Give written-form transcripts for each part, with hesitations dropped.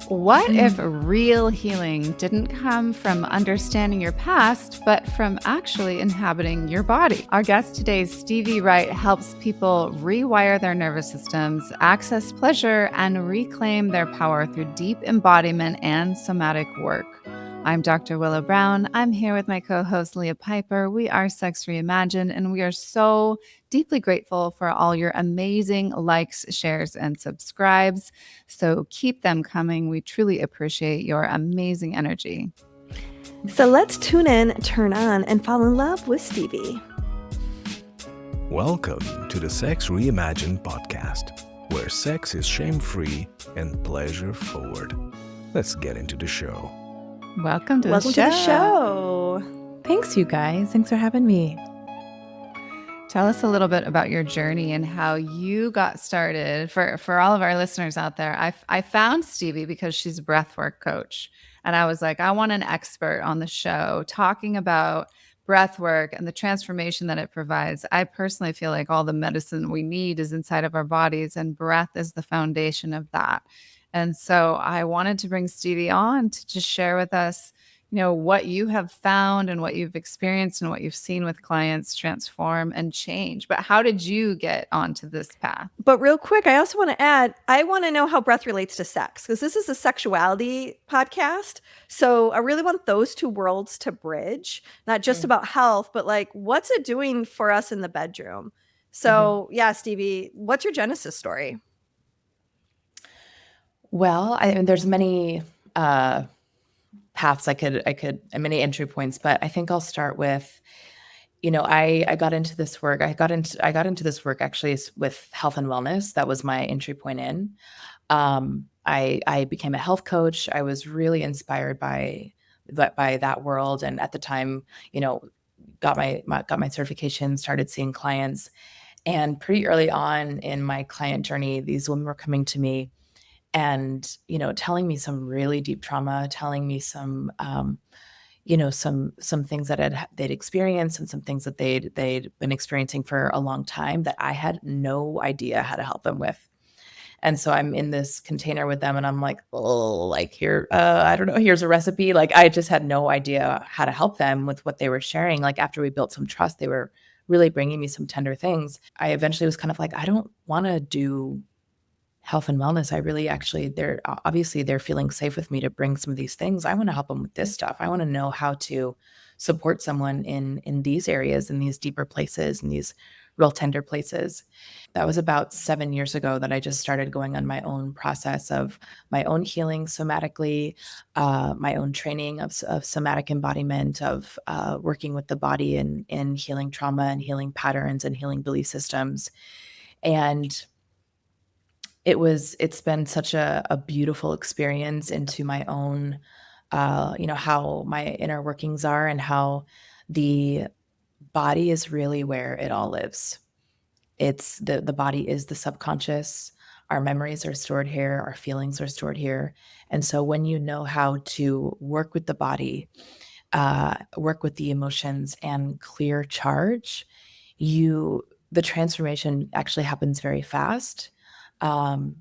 What if real healing didn't come from understanding your past, but from actually inhabiting your body? Our guest today, Stevie Wright, helps people rewire their nervous systems, access pleasure, and reclaim their power through deep embodiment and somatic work. I'm Dr. Willow Brown. I'm here with my co-host, Leah Piper. We are Sex Reimagined, and we are so deeply grateful for all your amazing likes, shares, and subscribes. So keep them coming. We truly appreciate your amazing energy. So let's tune in, turn on, and fall in love with Stevie. Welcome to the Sex Reimagined podcast, where sex is shame-free and pleasure-forward. Let's get into the show. Welcome to Welcome to the show. Thanks, you guys. Thanks for having me. Tell us a little bit about your journey and how you got started. For all of our listeners out there, I found Stevie because she's a breathwork coach. And I was like, I want an expert on the show talking about breathwork and the transformation that it provides. I personally feel like all the medicine we need is inside of our bodies, and breath is the foundation of that. And so I wanted to bring Stevie on to just share with us, what you have found and what you've experienced and what you've seen with clients transform and change. But how did you get onto this path? But real quick, I also want to add, I want to know how breath relates to sex, because this is a sexuality podcast. So I really want those two worlds to bridge, not just about health, but like, what's it doing for us in the bedroom? So yeah, Stevie, what's your Genesis story? Well, there's many paths I could, many entry points, but I think I'll start with, I got into this work. I got into this work actually with health and wellness. That was my entry point in. I became a health coach. I was really inspired by that world, and at the time, got my certification, started seeing clients, and pretty early on in my client journey, these women were coming to me and, telling me some really deep trauma, telling me some, some things that they'd experienced and some things that they'd been experiencing for a long time that I had no idea how to help them with. And so I'm in this container with them and I'm like, oh, like here, I don't know, here's a recipe. Like I just had no idea how to help them with what they were sharing. Like after we built some trust, they were really bringing me some tender things. I eventually was kind of like, I don't want to do health and wellness. I really they're feeling safe with me to bring some of these things. I want to help them with this stuff. I want to know how to support someone in these areas, in these deeper places, in these real tender places. That was about 7 years ago that I just started going on my own process of my own healing somatically, my own training of somatic embodiment, of working with the body and healing trauma and healing patterns and healing belief systems. And it's been such a beautiful experience into my own, how my inner workings are and how the body is really where it all lives. It's the body is the subconscious. Our memories are stored here. Our feelings are stored here. And so when you know how to work with the body, work with the emotions and clear charge, the transformation actually happens very fast. And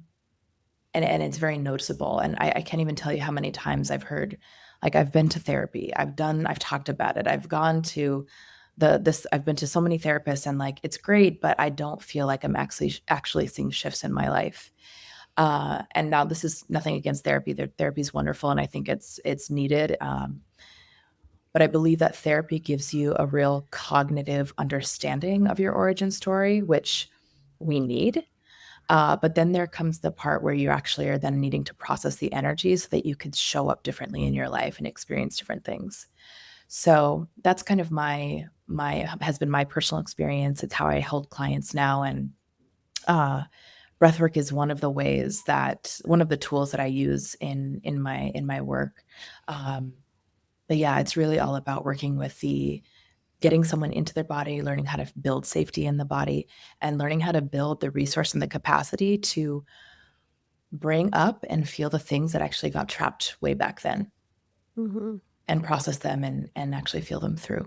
it's very noticeable. And I can't even tell you how many times I've heard, like I've been to therapy, I've talked about it. I've gone to I've been to so many therapists and like, it's great, but I don't feel like I'm actually seeing shifts in my life. And now this is nothing against therapy. Therapy is wonderful. And I think it's needed. But I believe that therapy gives you a real cognitive understanding of your origin story, which we need. But then there comes the part where you actually are then needing to process the energy so that you could show up differently in your life and experience different things. So that's kind of has been my personal experience. It's how I hold clients now. And breathwork is one of the tools that I use in my work. But yeah, it's really all about working with getting someone into their body, learning how to build safety in the body, and learning how to build the resource and the capacity to bring up and feel the things that actually got trapped way back then, and process them and actually feel them through.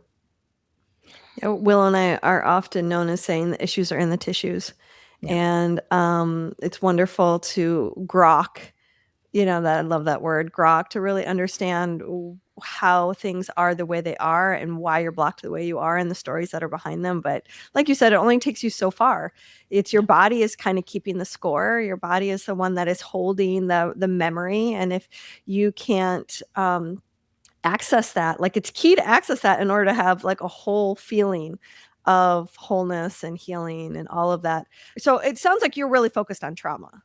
Yeah, Will and I are often known as saying the issues are in the tissues. Yeah. And it's wonderful to grok That I love that word, grok, to really understand how things are the way they are and why you're blocked the way you are and the stories that are behind them. But like you said, it only takes you so far. It's your body is kind of keeping the score. Your body is the one that is holding the memory. And if you can't access that, like, it's key to access that in order to have like a whole feeling of wholeness and healing and all of that. So it sounds like you're really focused on trauma.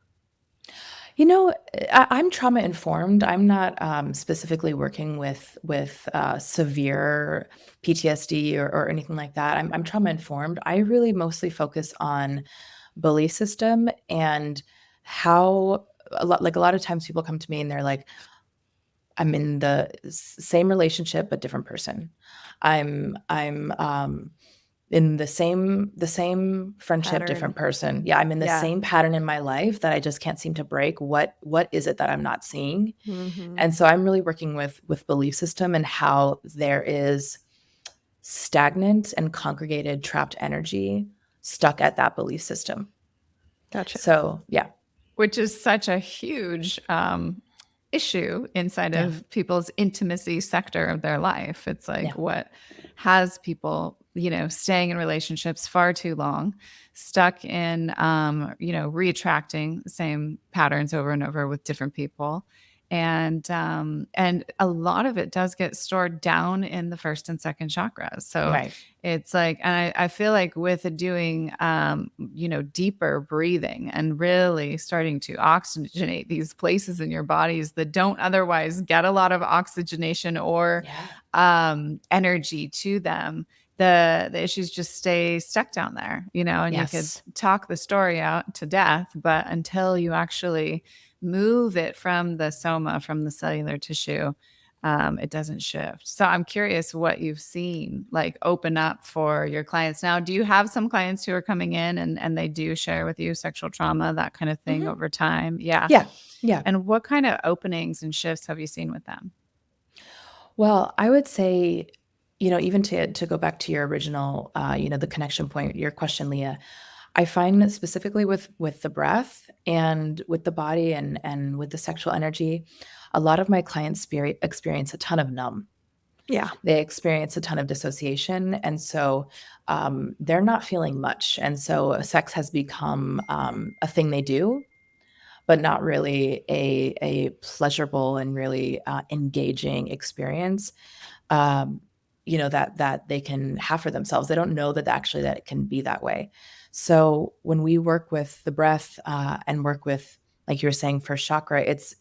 I'm trauma informed. I'm not specifically working with severe PTSD or anything like that. I'm trauma informed. I really mostly focus on belief system and how a lot of times people come to me and they're like, I'm in the same relationship but different person. I'm in the same friendship, Pattern. different person. Yeah, I'm in the same pattern in my life that I just can't seem to break. What is it that I'm not seeing? Mm-hmm. And so I'm really working with belief system and how there is stagnant and congregated trapped energy stuck at that belief system. Gotcha. So, yeah. Which is such a huge issue inside of people's intimacy sector of their life. It's like what has people, staying in relationships far too long, stuck in, reattracting the same patterns over and over with different people. And a lot of it does get stored down in the first and second chakras. So it's like, and I feel like with doing, deeper breathing and really starting to oxygenate these places in your bodies that don't otherwise get a lot of oxygenation or energy to them, the issues just stay stuck down there, and you could talk the story out to death, but until you actually move it from the soma, from the cellular tissue, it doesn't shift. So I'm curious what you've seen like open up for your clients. Now, do you have some clients who are coming in and they do share with you sexual trauma, that kind of thing over time? Yeah. And what kind of openings and shifts have you seen with them? Well, I would say, even to go back to your original, the connection point, your question, Leah, I find that specifically with the breath and with the body and with the sexual energy, a lot of my clients experience a ton of numb. Yeah. They experience a ton of dissociation. And so they're not feeling much. And so sex has become a thing they do, but not really a pleasurable and really engaging experience. That they can have for themselves. They don't know that actually that it can be that way. So when we work with the breath and work with, like you were saying, first chakra, it's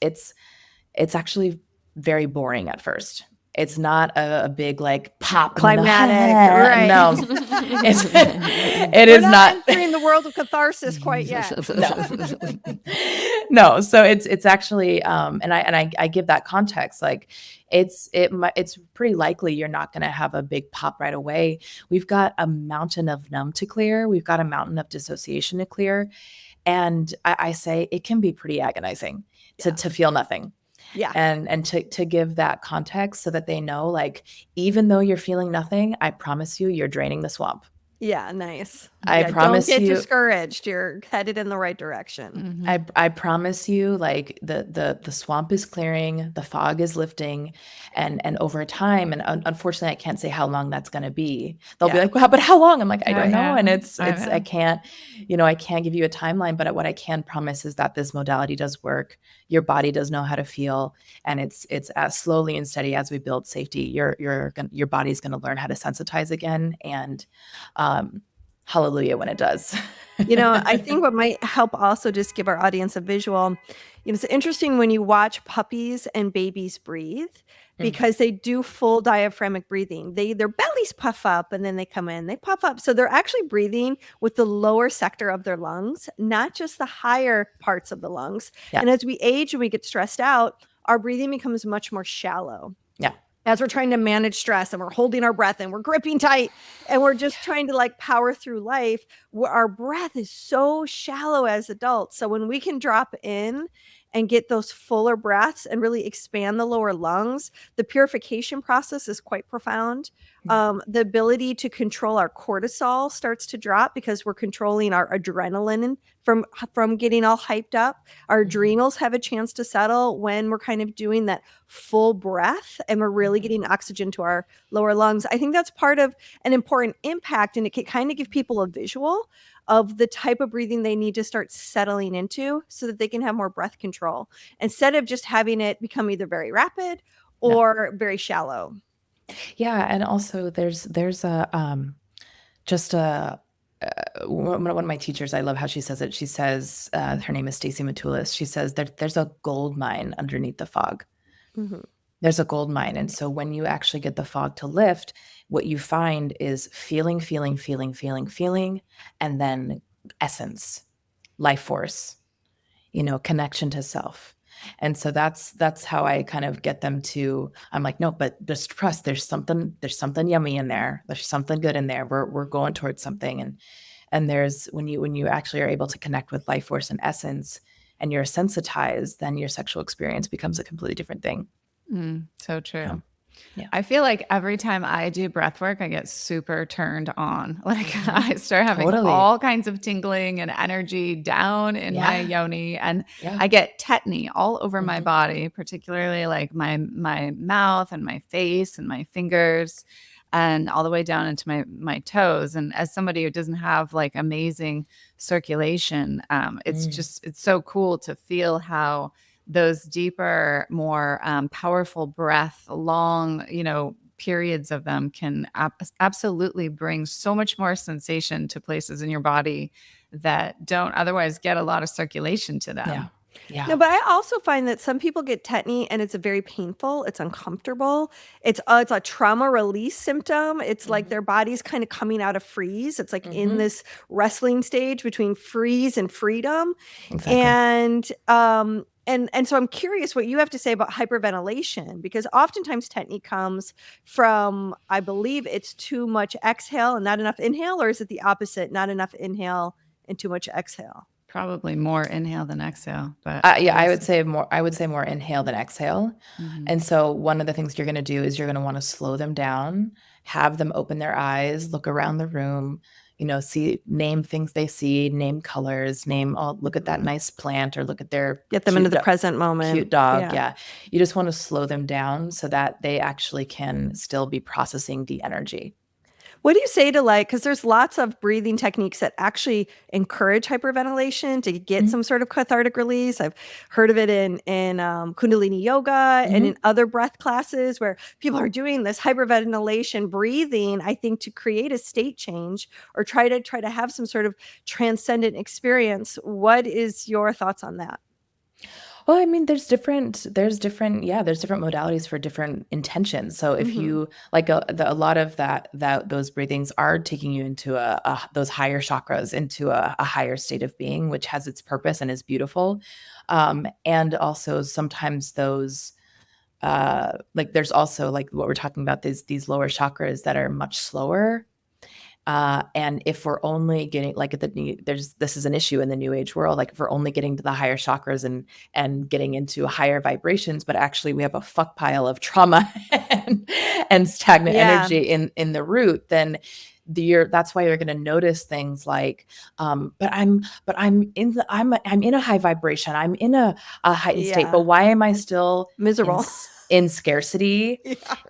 actually very boring at first. It's not a big like pop climatic, right? No, it is not entering the world of catharsis quite yet. No. So it's actually, and I give that context. Like it's pretty likely you're not going to have a big pop right away. We've got a mountain of numb to clear. We've got a mountain of dissociation to clear, and I say it can be pretty agonizing to feel nothing. Yeah. And to give that context so that they know, like, even though you're feeling nothing, I promise you, you're draining the swamp. Yeah, nice. I promise don't get you, discouraged. You're headed in the right direction. Mm-hmm. I promise you, like the swamp is clearing, the fog is lifting, and over time, and unfortunately, I can't say how long that's going to be. They'll be like, "Well, but how long?" I'm like, "I don't know," and I can't, I can't give you a timeline. But what I can promise is that this modality does work. Your body does know how to feel, and it's as slowly and steady as we build safety. Your body's going to learn how to sensitize again, and hallelujah when it does. I think what might help also just give our audience a visual, it's interesting when you watch puppies and babies breathe, because they do full diaphragmatic breathing. Their bellies puff up and then they come in, they puff up. So they're actually breathing with the lower sector of their lungs, not just the higher parts of the lungs. Yeah. And as we age and we get stressed out, our breathing becomes much more shallow. Yeah. As we're trying to manage stress and we're holding our breath and we're gripping tight and we're just trying to like power through life, our breath is so shallow as adults. So when we can drop in and get those fuller breaths and really expand the lower lungs. The purification process is quite profound. The ability to control our cortisol starts to drop because we're controlling our adrenaline from getting all hyped up. Our adrenals have a chance to settle when we're kind of doing that full breath and we're really getting oxygen to our lower lungs. I think that's part of an important impact, and it can kind of give people a visual of the type of breathing they need to start settling into so that they can have more breath control instead of just having it become either very rapid or very shallow. Yeah, and also there's a just a one of my teachers, I love how she says it. She says, her name is Stacey Matulis. She says there's a gold mine underneath the fog. There's a gold mine. And so when you actually get the fog to lift, what you find is feeling, and then essence, life force, connection to self. And so that's how I kind of get them to, I'm like, no, but just trust, there's something yummy in there. There's something good in there. We're going towards something. And there's, when you actually are able to connect with life force and essence and you're sensitized, then your sexual experience becomes a completely different thing. So true. Yeah. I feel like every time I do breath work, I get super turned on. Like I start having all kinds of tingling and energy down in my yoni, and I get tetany all over my body, particularly like my mouth and my face and my fingers, and all the way down into my toes. And as somebody who doesn't have like amazing circulation, it's so cool to feel how those deeper, more powerful breath, long, periods of them can absolutely bring so much more sensation to places in your body that don't otherwise get a lot of circulation to them. Yeah. No, but I also find that some people get tetany and it's very painful. It's uncomfortable. It's a trauma release symptom. It's like their body's kind of coming out of freeze. It's like in this wrestling stage between freeze and freedom. Exactly. And so I'm curious what you have to say about hyperventilation, because oftentimes tetany comes from, I believe it's too much exhale and not enough inhale, or is it the opposite? Not enough inhale and too much exhale? Probably more inhale than exhale, but I would say more inhale than exhale. And so one of the things you're going to do is you're going to want to slow them down, have them open their eyes, look around the room, name things they see, name colors, look at that nice plant, or look at get them into the present moment. Cute dog. Yeah. You just want to slow them down so that they actually can still be processing the energy. What do you say to because there's lots of breathing techniques that actually encourage hyperventilation to get some sort of cathartic release. I've heard of it in Kundalini yoga and in other breath classes where people are doing this hyperventilation breathing, I think, to create a state change or try to have some sort of transcendent experience. What is your thoughts on that? Well, I mean, there's different modalities for different intentions. So if you like a lot of those breathings are taking you into those higher chakras, into a higher state of being, which has its purpose and is beautiful. And also sometimes those, there's also like what we're talking about, these lower chakras that are much slower. And if we're only getting this is an issue in the new age world. Like if we're only getting to the higher chakras and getting into higher vibrations, but actually we have a fuck pile of trauma and stagnant energy in the root, then that's why you're going to notice things like, but I'm in a high vibration. I'm in a heightened state, but why am I still miserable? In scarcity,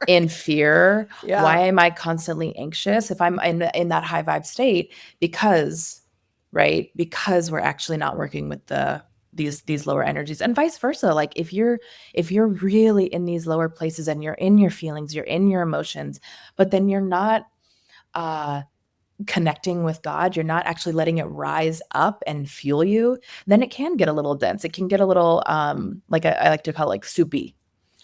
in fear. Why am I constantly anxious if I'm in that high vibe state? Because we're actually not working with these lower energies, and vice versa. Like if you're really in these lower places and you're in your feelings, you're in your emotions, but then you're not connecting with God, you're not actually letting it rise up and fuel you, then it can get a little dense. It can get a little I like to call it like soupy.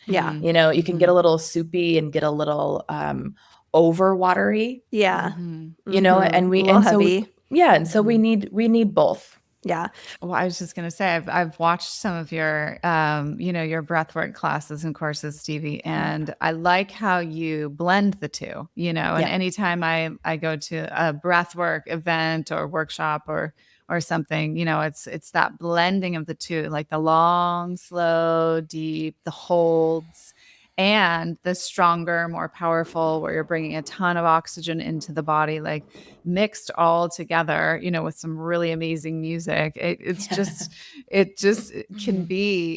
Yeah. You can get a little soupy and get a little over watery. Yeah. And so we need both. Yeah. Well, I was just going to say, I've watched some of your, your breathwork classes and courses, Stevie, and I like how you blend the two, and anytime I go to a breathwork event or workshop or or something, it's that blending of the two, like the long, slow, deep, the holds, and the stronger, more powerful, where you're bringing a ton of oxygen into the body, like mixed all together, with some really amazing music. It can be,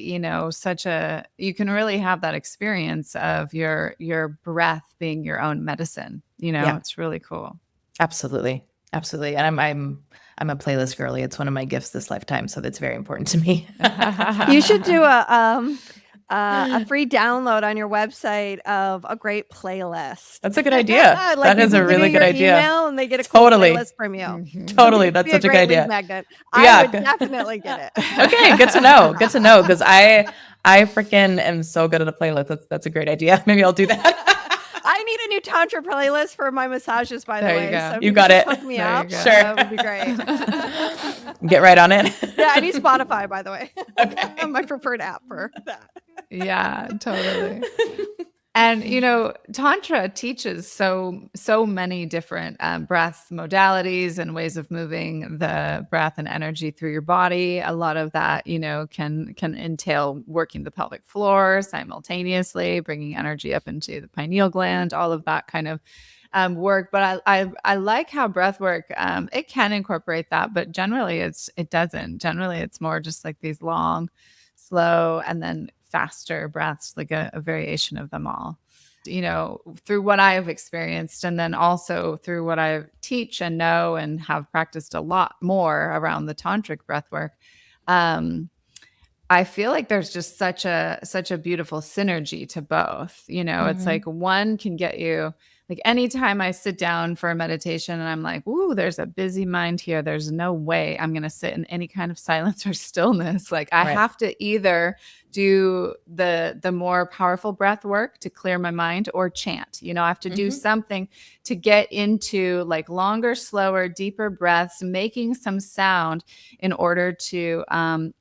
you can really have that experience of your breath being your own medicine. Yeah. It's really cool. Absolutely. Absolutely. And I'm a playlist girly. It's one of my gifts this lifetime. So that's very important to me. You should do a free download on your website of a great playlist. That's a good idea. Like that is a really good idea. Email and they get a cool playlist from you. Totally. That's such a good idea. Magnet. I would definitely get it. Okay. Good to know. Good to know. Because I freaking am so good at a playlist. That's a great idea. Maybe I'll do that. I need a new Tantra playlist for my massages, by the way. So you got it. Hook me up. Sure. That would be great. Get right on it. Yeah, I need Spotify, by the way. Okay. My preferred app for that. Yeah, totally. And, Tantra teaches so many different breath modalities and ways of moving the breath and energy through your body. A lot of that, can entail working the pelvic floor simultaneously, bringing energy up into the pineal gland, all of that kind of work. But I like how breath work, it can incorporate that, but generally it doesn't. Generally, it's more just like these long, slow, and then faster breaths, like a variation of them all, through what I have experienced. And then also through what I teach and know and have practiced a lot more around the tantric breath work. I feel like there's just such a beautiful synergy to both. It's like one can get you, like anytime I sit down for a meditation and I'm like, ooh, there's a busy mind here. There's no way I'm going to sit in any kind of silence or stillness. Like I have to either do the more powerful breath work to clear my mind or chant. I have to do something to get into like longer, slower, deeper breaths, making some sound in order to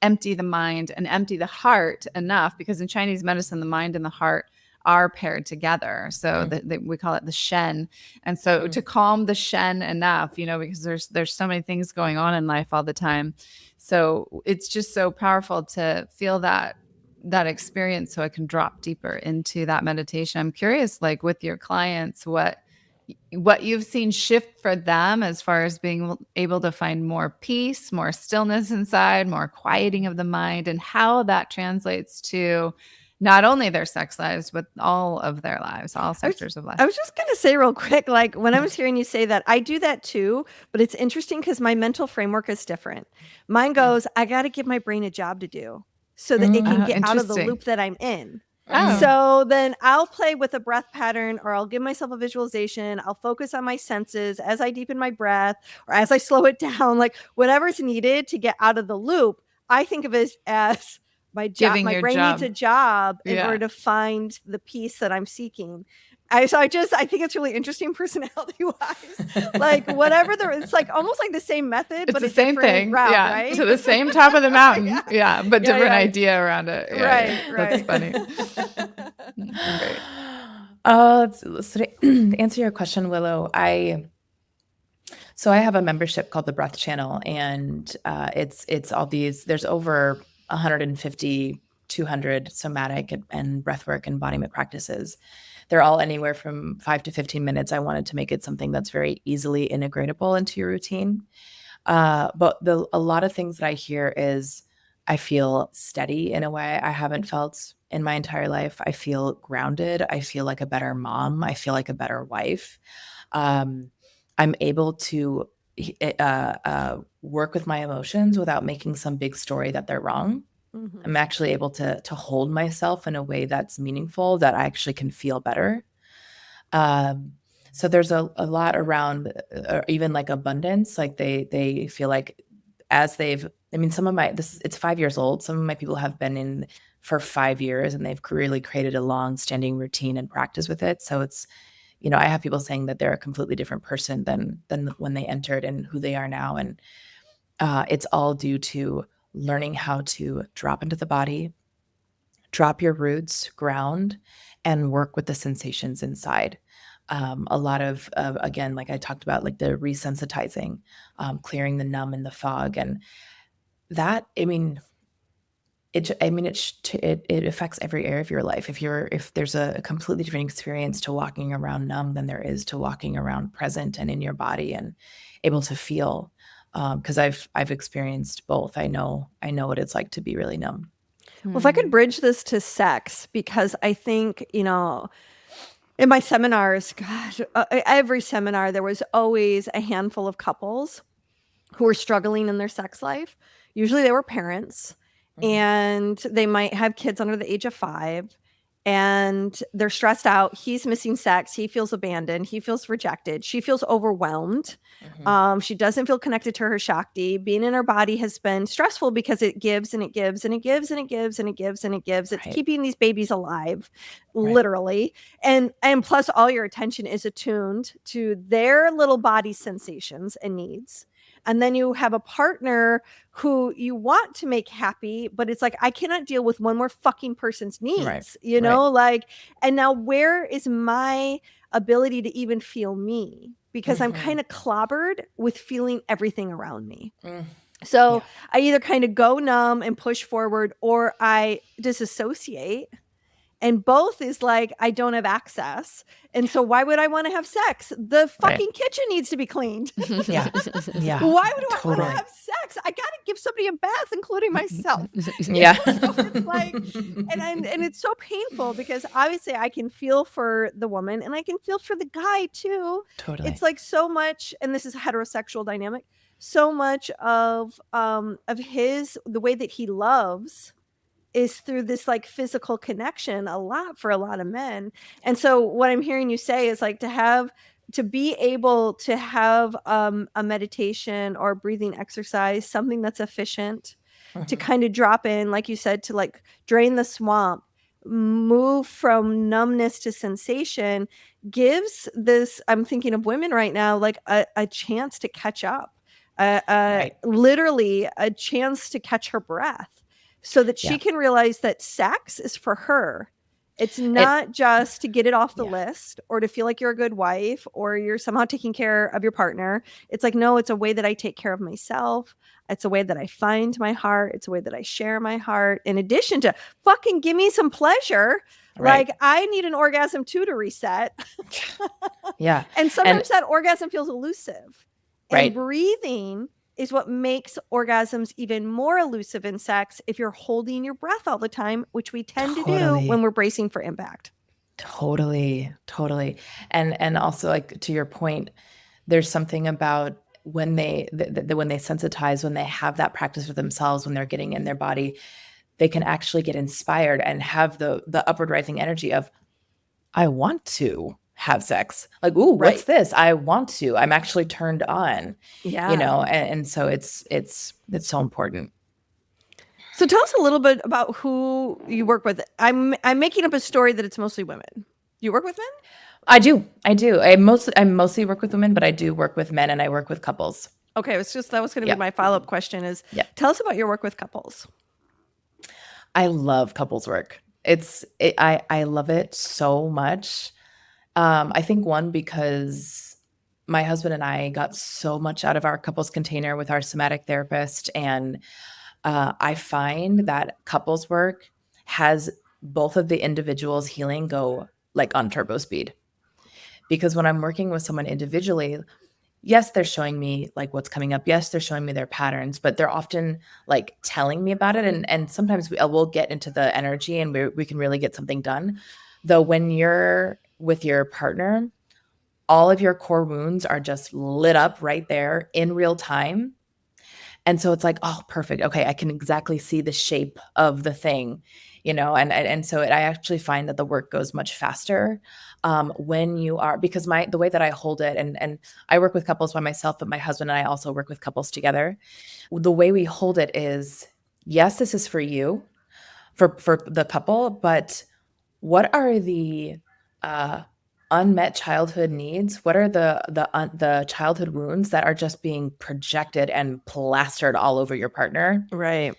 empty the mind and empty the heart there's because in Chinese medicine, the mind and the heart are paired together. So we call it the Shen. And so to calm the Shen enough, because there's so many things going on in life all the time. So it's just so powerful to feel that experience so I can drop deeper into that meditation. I'm curious, like with your clients, what you've seen shift for them as far as being able to find more peace, more stillness inside, more quieting of the mind, and how that translates to not only their sex lives, but all of their lives, all sectors of life. I was just going to say real quick, like when I was hearing you say that, I do that too, but it's interesting because my mental framework is different. Mine goes, I got to give my brain a job to do so that it can get out of the loop that I'm in. Oh. So then I'll play with a breath pattern, or I'll give myself a visualization. I'll focus on my senses as I deepen my breath or as I slow it down, like whatever's needed to get out of the loop. I think of it as my job. My brain needs a job in order to find the peace that I'm seeking. I think it's really interesting personality wise. Like whatever it's like almost like the same method, but the same thing, route, right? To the same top of the mountain, but different idea around it. Right. That's funny. Great. So to answer your question, Willow, I have a membership called the Breath Channel, and it's all these. There's over 150, 200 somatic and breathwork embodiment practices. They're all anywhere from 5 to 15 minutes. I wanted to make it something that's very easily integratable into your routine. But a lot of things that I hear is I feel steady in a way I haven't felt in my entire life. I feel grounded. I feel like a better mom. I feel like a better wife. I'm able to work with my emotions without making some big story that they're wrong. Mm-hmm. I'm actually able to hold myself in a way that's meaningful, that I actually can feel better. So there's a lot around, even like abundance. Like they feel like it's 5 years old. Some of my people have been in for 5 years, and they've really created a long-standing routine and practice with it. So it's, I have people saying that they're a completely different person than when they entered and who they are now. And it's all due to learning how to drop into the body, drop your roots, ground, and work with the sensations inside. A lot of again, like I talked about, like the resensitizing, clearing the numb and the fog, and that, I mean, it affects every area of your life. If there's a completely different experience to walking around numb than there is to walking around present and in your body and able to feel, because I've experienced both. I know what it's like to be really numb. Well, if I could bridge this to sex, because I think, in my seminars, gosh, every seminar, there was always a handful of couples who were struggling in their sex life. Usually they were parents, and they might have kids under the age of 5, and they're stressed out. He's missing sex. He feels abandoned. He feels rejected. She feels overwhelmed. She doesn't feel connected to her Shakti. Being in her body has been stressful because it gives and it gives and it gives and it gives and it gives and it gives. It's keeping these babies alive, literally. And plus all your attention is attuned to their little body sensations and needs. And then you have a partner who you want to make happy, but it's like, I cannot deal with one more fucking person's needs, like, and now where is my ability to even feel me? Because I'm kind of clobbered with feeling everything around me. So I either kind of go numb and push forward, or I disassociate. And both is like, I don't have access. And so why would I want to have sex? The fucking kitchen needs to be cleaned. Yeah. Why would I want to have sex? I got to give somebody a bath, including myself. Yeah. So it's like, and it's so painful because obviously I can feel for the woman and I can feel for the guy too. Totally. It's like so much, and this is a heterosexual dynamic, so much of the way that he loves is through this like physical connection for a lot of men. And so what I'm hearing you say is like to be able to have a meditation or breathing exercise, something that's efficient, to kind of drop in, like you said, to like drain the swamp, move from numbness to sensation, gives this, I'm thinking of women right now, like a chance to catch up, literally a chance to catch her breath, so that she can realize that sex is for her. It's not just to get it off the list or to feel like you're a good wife or you're somehow taking care of your partner. It's like, no, it's a way that I take care of myself. It's a way that I find my heart. It's a way that I share my heart. In addition to fucking give me some pleasure. Like I need an orgasm too to reset. And sometimes that orgasm feels elusive. And breathing is what makes orgasms even more elusive in sex if you're holding your breath all the time, which we tend to do when we're bracing for impact. Totally. And also, like, to your point, there's something about when they when they sensitize, when they have that practice for themselves, when they're getting in their body, they can actually get inspired and have the upward rising energy of, I want to have sex. Like, ooh, what's this? I want to. I'm actually turned on. And so it's so important. So tell us a little bit about who you work with. I'm making up a story that it's mostly women. You work with men? I do. I mostly work with women, but I do work with men and I work with couples. Okay, that was going to be my follow-up question is, tell us about your work with couples. I love couples work. I love it so much. I think because my husband and I got so much out of our couples container with our somatic therapist. And I find that couples work has both of the individuals healing go like on turbo speed. Because when I'm working with someone individually, yes, they're showing me like what's coming up. Yes, they're showing me their patterns, but they're often like telling me about it. And sometimes we'll get into the energy and we can really get something done. Though when you're with your partner, all of your core wounds are just lit up right there in real time. And so it's like, oh, perfect. Okay, I can exactly see the shape of the thing, and so I actually find that the work goes much faster when you are, because the way that I hold it, and I work with couples by myself, but my husband and I also work with couples together. The way we hold it is, yes, this is for you, for the couple, but what are the unmet childhood needs? What are the childhood wounds that are just being projected and plastered all over your partner? Right.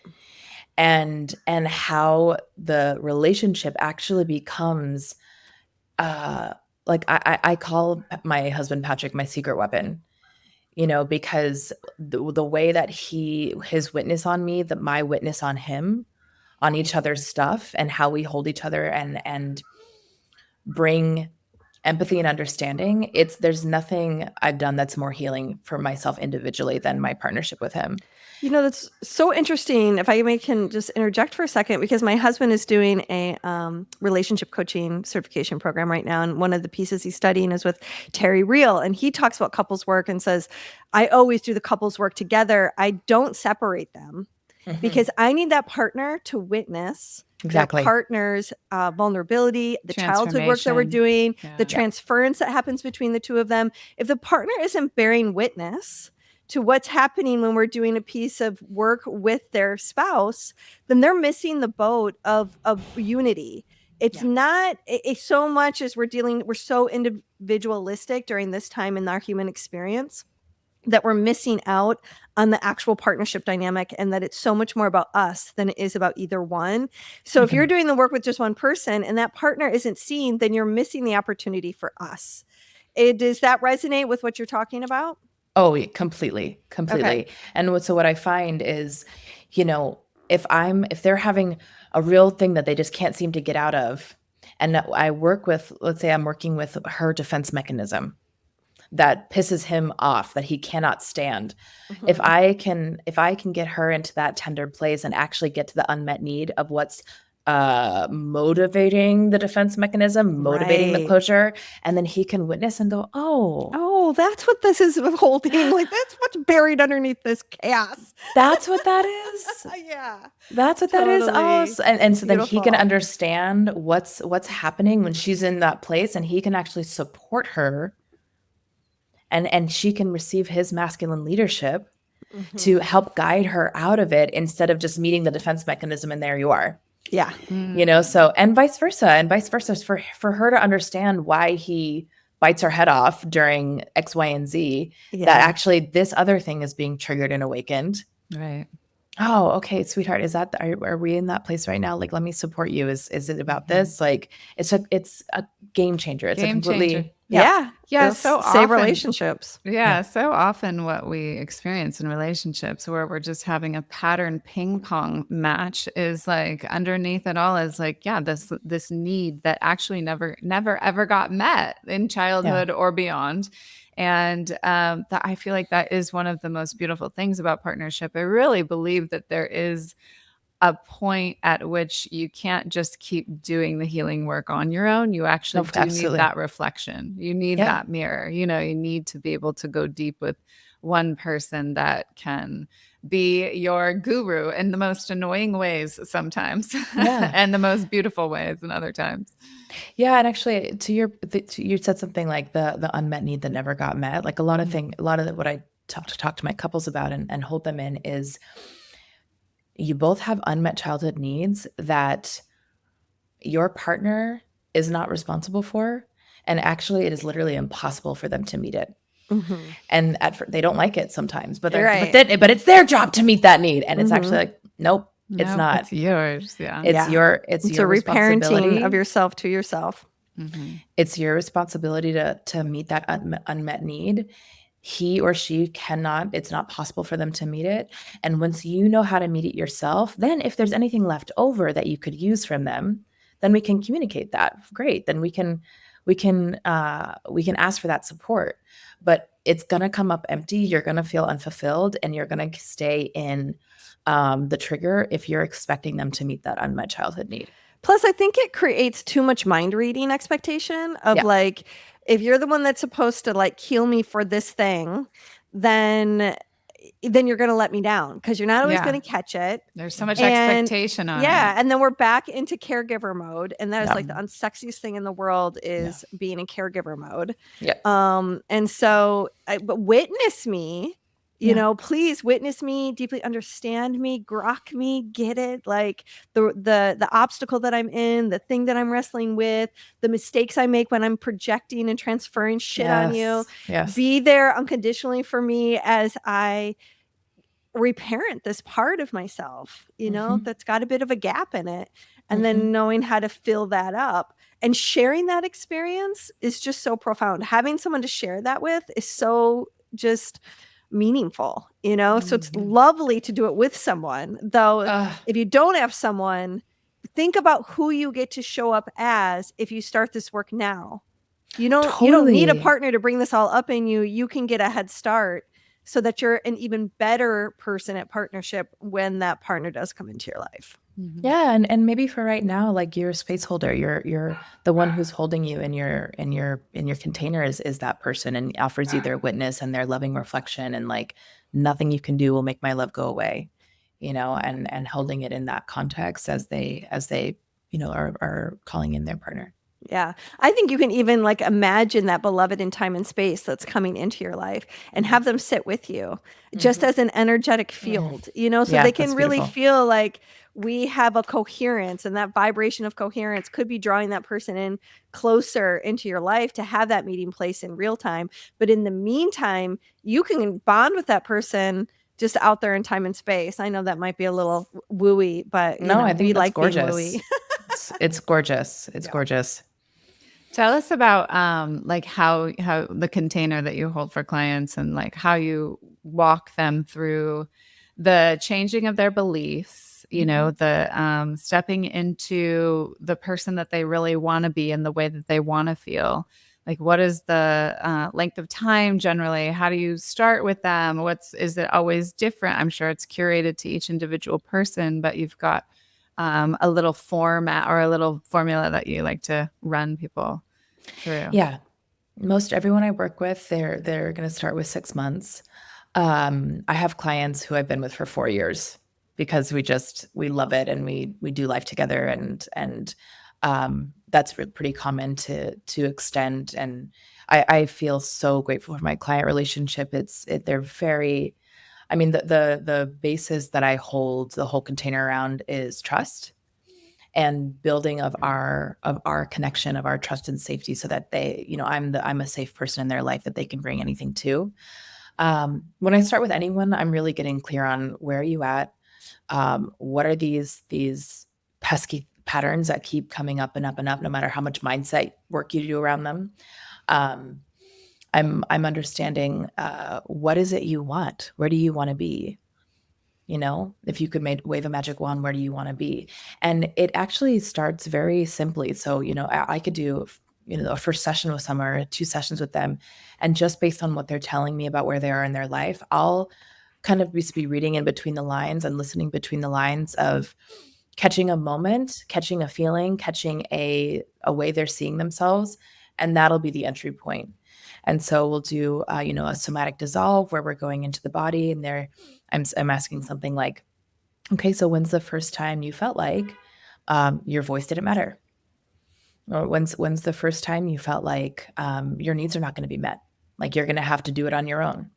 And how the relationship actually becomes like I call my husband Patrick my secret weapon, because the way that his witness on me, that my witness on him, on each other's stuff, and how we hold each other and bring empathy and understanding, there's nothing I've done that's more healing for myself individually than my partnership with him. That's so interesting. If I can just interject for a second, because my husband is doing a relationship coaching certification program right now. And one of the pieces he's studying is with Terry Real. And he talks about couples work and says, I always do the couples work together. I don't separate them because I need that partner to witness Exactly. their partner's vulnerability, the childhood work that we're doing, the transference that happens between the two of them. If the partner isn't bearing witness to what's happening when we're doing a piece of work with their spouse, then they're missing the boat of unity. It's not so much as we're so individualistic during this time in our human experience that we're missing out on the actual partnership dynamic, and that it's so much more about us than it is about either one. So if you're doing the work with just one person and that partner isn't seen, then you're missing the opportunity for us. Does that resonate with what you're talking about? Oh, completely. Okay. And what I find is, if they're having a real thing that they just can't seem to get out of, and I work with, let's say I'm working with her defense mechanism that pisses him off, that he cannot stand. If I can get her into that tender place and actually get to the unmet need of what's motivating the defense mechanism, motivating the closure, and then he can witness and go, oh, that's what this is holding. Like, that's what's buried underneath this chaos. That's what that is. Yeah. That's what that is. Oh, and so then he can understand what's happening when she's in that place, and he can actually support her, and she can receive his masculine leadership to help guide her out of it, instead of just meeting the defense mechanism and there you are. Yeah. So, and vice versa for her to understand why he bites her head off during X, Y, and Z, that actually this other thing is being triggered and awakened. Right. Oh, okay, sweetheart. Are we in that place right now? Like, let me support you. Is it about this? Like, it's a game changer. It's a completely so save relationships. So often what we experience in relationships where we're just having a pattern ping pong match is like underneath it all is like, this need that actually never ever got met in childhood or beyond. And that I feel like that is one of the most beautiful things about partnership. I really believe that there is a point at which you can't just keep doing the healing work on your own. You actually need that reflection. You need that mirror. You need to be able to go deep with one person that can be your guru in the most annoying ways sometimes, and the most beautiful ways in other times. Yeah, and actually, you said something like the unmet need that never got met. Like a lot of what I talk to my couples about and hold them in is, you both have unmet childhood needs that your partner is not responsible for, and actually, it is literally impossible for them to meet it. And they don't like it sometimes, but it's their job to meet that need, and it's actually like, nope. It's not. It's yours. Yeah. It's your reparenting of yourself to yourself. It's your responsibility to meet that unmet need. He or she cannot, it's not possible for them to meet it. And once you know how to meet it yourself, then if there's anything left over that you could use from them, then we can communicate that. Great. Then we can ask for that support. But it's going to come up empty. You're going to feel unfulfilled, and you're going to stay in the trigger if you're expecting them to meet that unmet childhood need. Plus, I think it creates too much mind reading expectation of like, if you're the one that's supposed to like heal me for this thing, then you're going to let me down because you're not always going to catch it. There's so much expectation on it. Yeah. And then we're back into caregiver mode. And that is like the unsexiest thing in the world is being in caregiver mode. Yeah. And so, but witness me. Please witness me, deeply understand me, grok me, get it. Like the obstacle that I'm in, the thing that I'm wrestling with, the mistakes I make when I'm projecting and transferring shit on you. Yes. Be there unconditionally for me as I reparent this part of myself, that's got a bit of a gap in it. And then knowing how to fill that up and sharing that experience is just so profound. Having someone to share that with is so just meaningful, so it's lovely to do it with someone. Though if you don't have someone, think about who you get to show up as if you start this work now. You don't need a partner to bring this all up in you. You can get a head start so that you're an even better person at partnership when that partner does come into your life. Yeah, and maybe for right now, like you're a space holder, you're the one who's holding you in your container is that person, and offers you their witness and their loving reflection, and like nothing you can do will make my love go away, and holding it in that context as they are calling in their partner. Yeah. I think you can even like imagine that beloved in time and space that's coming into your life and have them sit with you just as an energetic field, so they can really feel like we have a coherence, and that vibration of coherence could be drawing that person in closer into your life to have that meeting place in real time. But in the meantime, you can bond with that person just out there in time and space. I know that might be a little wooey, but no, I think we that's like gorgeous. Being wooey. It's gorgeous. It's gorgeous. Tell us about like how the container that you hold for clients, and like how you walk them through the changing of their beliefs, the stepping into the person that they really want to be and the way that they want to feel. Like, what is the length of time generally? How do you start with them? Is it always different? I'm sure it's curated to each individual person, but you've got a little format or a little formula that you like to run people through. Yeah. Most everyone I work with, they're going to start with 6 months. I have clients who I've been with for 4 years because we love it, and we do life together, and that's pretty common to extend. And I feel so grateful for my client relationship. They're very, I mean, the basis that I hold the whole container around is trust and building of our connection, of our trust and safety, so that they, I'm a safe person in their life that they can bring anything to. When I start with anyone, I'm really getting clear on where are you at? What are these pesky patterns that keep coming up and up and up, no matter how much mindset work you do around them? I'm understanding what is it you want? Where do you want to be? If you could wave a magic wand, where do you want to be? And it actually starts very simply. So, I could do, a first session with someone or 2 sessions with them. And just based on what they're telling me about where they are in their life, I'll kind of just be reading in between the lines and listening between the lines of catching a moment, catching a feeling, catching a way they're seeing themselves. And that'll be the entry point. And so we'll do, a somatic dissolve where we're going into the body, and I'm asking something like, okay, so when's the first time you felt like your voice didn't matter? Or when's the first time you felt like your needs are not going to be met? Like you're going to have to do it on your own.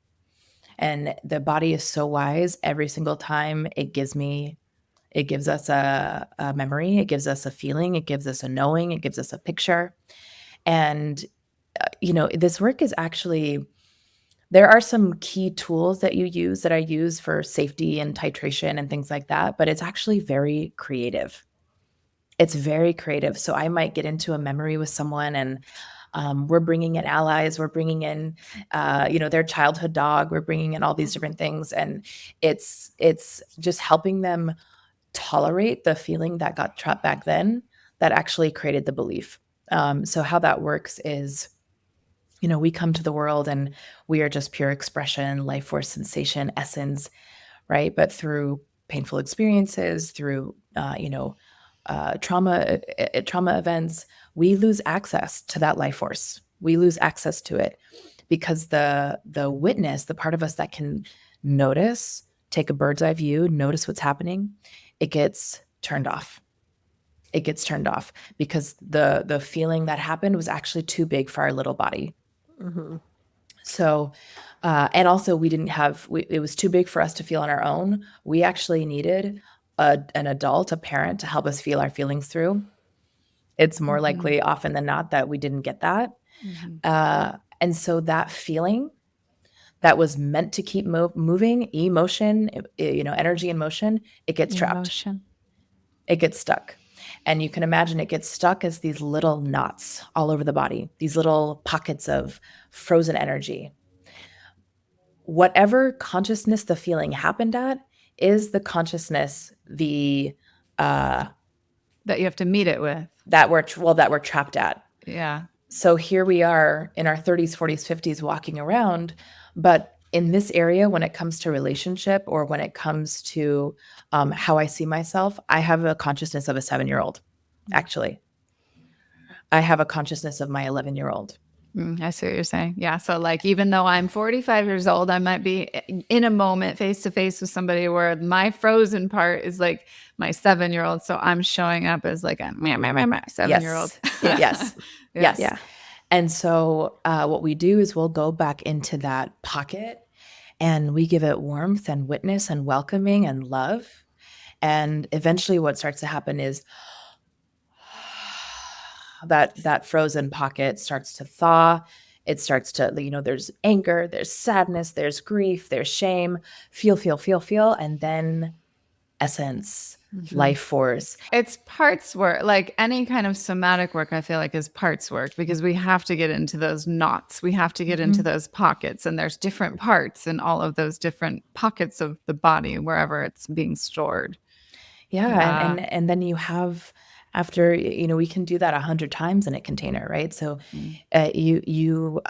And the body is so wise. Every single time it gives us a memory, it gives us a feeling, it gives us a knowing, it gives us a picture. And, this work is actually, there are some key tools that I use for safety and titration and things like that, but it's actually very creative. It's very creative. So I might get into a memory with someone, and we're bringing in allies, we're bringing in, their childhood dog, we're bringing in all these different things. And it's just helping them tolerate the feeling that got trapped back then that actually created the belief. So how that works is, we come to the world and we are just pure expression, life force, sensation, essence, right? But through painful experiences, through, trauma events, we lose access to that life force. We lose access to it because the witness, the part of us that can notice, take a bird's eye view, notice what's happening, it gets turned off. It gets turned off because the feeling that happened was actually too big for our little body. Mm-hmm. So, and also it was too big for us to feel on our own. We actually needed an adult, a parent, to help us feel our feelings through. It's more likely often than not that we didn't get that. And so that feeling, that was meant to keep moving, emotion, energy in motion, it gets trapped. Emotion. It gets stuck. And you can imagine it gets stuck as these little knots all over the body, these little pockets of frozen energy. Whatever consciousness the feeling happened at is the consciousness That you have to meet it with. that we're trapped at. Yeah. So here we are in our 30s, 40s, 50s walking around, but in this area, when it comes to relationship or when it comes to how I see myself, I have a consciousness of a 7-year-old, actually. I have a consciousness of my 11-year-old. I see what you're saying. Yeah. So like, even though I'm 45 years old, I might be in a moment face to face with somebody where my frozen part is like my 7-year-old. So I'm showing up as like a 7-year-old. Yes. Yes. Yeah. And so what we do is we'll go back into that pocket and we give it warmth and witness and welcoming and love. And eventually what starts to happen is that frozen pocket starts to thaw. It starts to, there's anger, there's sadness, there's grief, there's shame, feel. And then essence, life force. It's parts work. Like any kind of somatic work, I feel like is parts work, because we have to get into those knots. We have to get into those pockets, and there's different parts in all of those different pockets of the body, wherever it's being stored. Yeah. And then you have, after, we can do that 100 times in a container, right? So you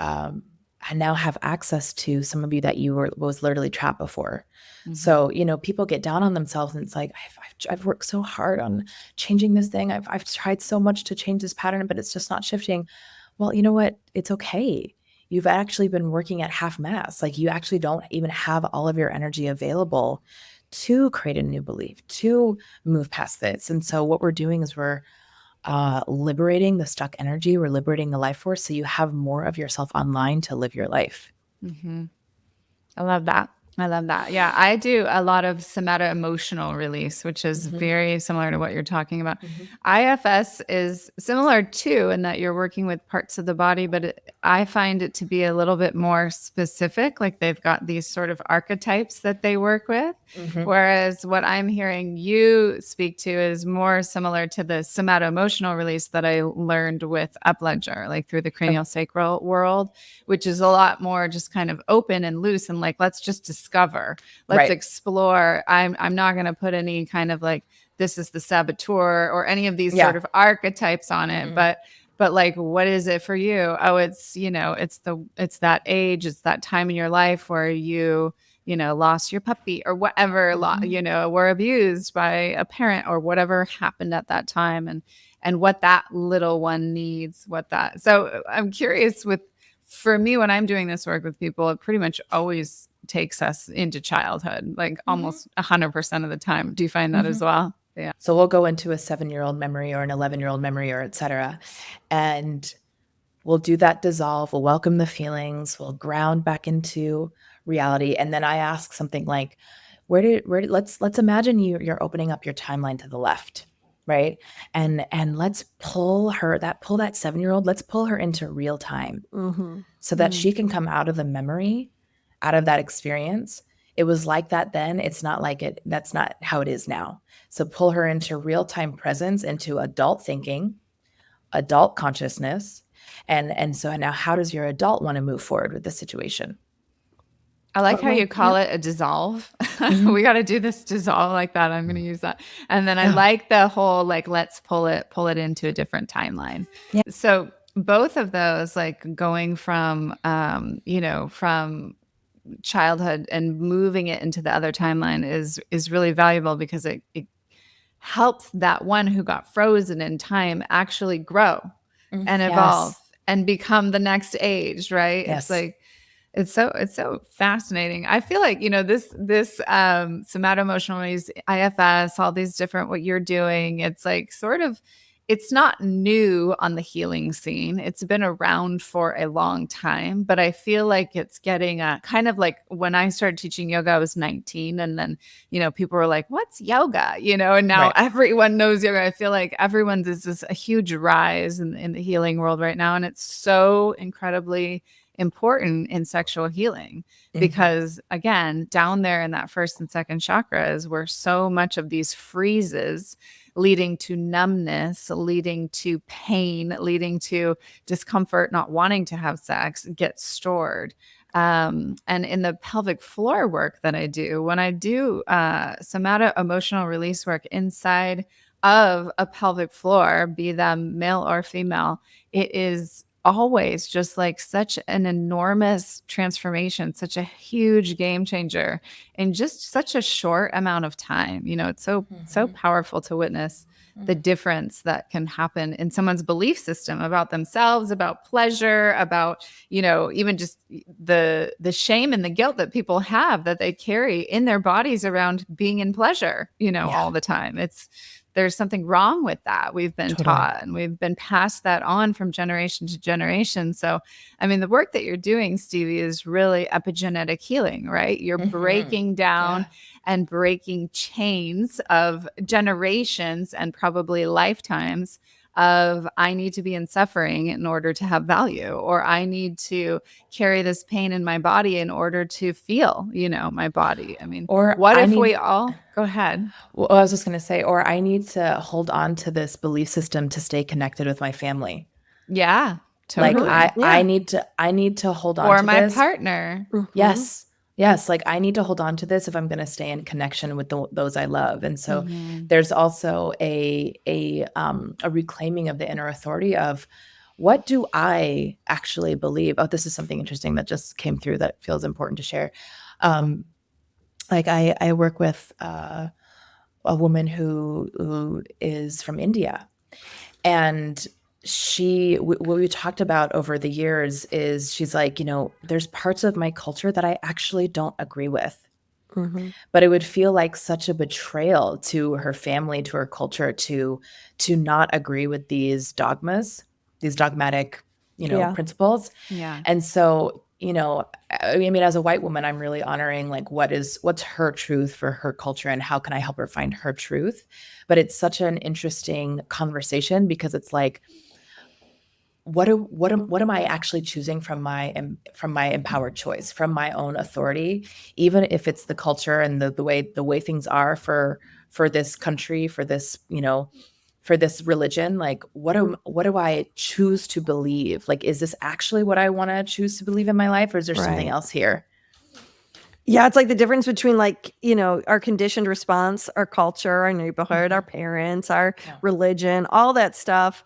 now have access to some of you that was literally trapped before. So, people get down on themselves and it's like, I've worked so hard on changing this thing. I've tried so much to change this pattern, but it's just not shifting. Well, you know what? It's okay. You've actually been working at half mass. Like, you actually don't even have all of your energy available to create a new belief, to move past this. And so what we're doing is we're liberating the stuck energy. We're liberating the life force. So you have more of yourself online to live your life. I love that. Yeah, I do a lot of somatic emotional release, which is very similar to what you're talking about. IFS is similar too, in that you're working with parts of the body, but I find it to be a little bit more specific. Like, they've got these sort of archetypes that they work with. Whereas what I'm hearing you speak to is more similar to the somato-emotional release that I learned with Upledger, like through the cranial sacral world, which is a lot more just kind of open and loose and like, let's just discover, let's explore. I'm not going to put any kind of like, this is the saboteur or any of these sort of archetypes on it, but like, what is it for you? Oh, it's, it's that age, it's that time in your life where you lost your puppy or whatever, were abused by a parent or whatever happened at that time, and what that little one needs, so I'm curious for me, when I'm doing this work with people, it pretty much always takes us into childhood, like almost 100% of the time. Do you find that as well? Yeah. So we'll go into a 7-year-old memory or an 11-year-old memory or et cetera. And we'll do that dissolve. We'll welcome the feelings. We'll ground back into reality. And then I ask something like, let's imagine you're opening up your timeline to the left, right? And let's pull that 7-year-old, let's pull her into real time so that she can come out of the memory, out of that experience. It was like that then. It's not like it. That's not how it is now. So pull her into real time presence, into adult thinking, adult consciousness. And so now how does your adult want to move forward with the situation? I like how you call it a dissolve. We got to do this dissolve like that. I'm going to use that. And then I like the whole, like, let's pull it into a different timeline. Yeah. So both of those, like going from, from childhood and moving it into the other timeline is really valuable, because it helps that one who got frozen in time actually grow and evolve and become the next age, right? Yes. It's like, it's so fascinating. I feel like, this somato-emotional release, IFS, all these different, what you're doing, it's like sort of, it's not new on the healing scene. It's been around for a long time, but I feel like it's getting a kind of like, when I started teaching yoga, I was 19. And then, people were like, what's yoga? And now everyone knows yoga. I feel like there's a huge rise in the healing world right now. And it's so incredibly important in sexual healing because, again, down there in that first and second chakras, where so much of these freezes leading to numbness, leading to pain, leading to discomfort, not wanting to have sex, get stored. And in the pelvic floor work that I do, when I do somatic emotional release work inside of a pelvic floor, be them male or female, it is always just like such an enormous transformation, such a huge game changer in just such a short amount of time. It's so powerful to witness the difference that can happen in someone's belief system about themselves, about pleasure, about, even just the shame and the guilt that people have that they carry in their bodies around being in pleasure, all the time. There's something wrong with that. We've been taught, and we've been passed that on from generation to generation. So, the work that you're doing, Stevie, is really epigenetic healing, right? You're breaking down and breaking chains of generations and probably lifetimes of I need to be in suffering in order to have value, or I need to carry this pain in my body in order to feel, my body. Or what if we all go ahead? Well, I was just going to say, or I need to hold on to this belief system to stay connected with my family. Yeah, totally. Like I need to hold on or to my this. partner. Yes. Like I need to hold on to this if I'm going to stay in connection with those I love. And so there's also a reclaiming of the inner authority of what do I actually believe? Oh, this is something interesting that just came through that feels important to share. Like I work with a woman who is from India, and what we talked about over the years is she's like, there's parts of my culture that I actually don't agree with, but it would feel like such a betrayal to her family, to her culture, to not agree with these dogmas, these dogmatic, principles. Yeah. And so, as a white woman, I'm really honoring like what's her truth for her culture and how can I help her find her truth. But it's such an interesting conversation because it's like, what am I actually choosing from my empowered choice, from my own authority, even if it's the culture and the way things are for this country, for this, for this religion, like what do I choose to believe? Like, is this actually what I want to choose to believe in my life, or is there something else here? Yeah, it's like the difference between like, our conditioned response, our culture, our neighborhood, our parents, our religion, all that stuff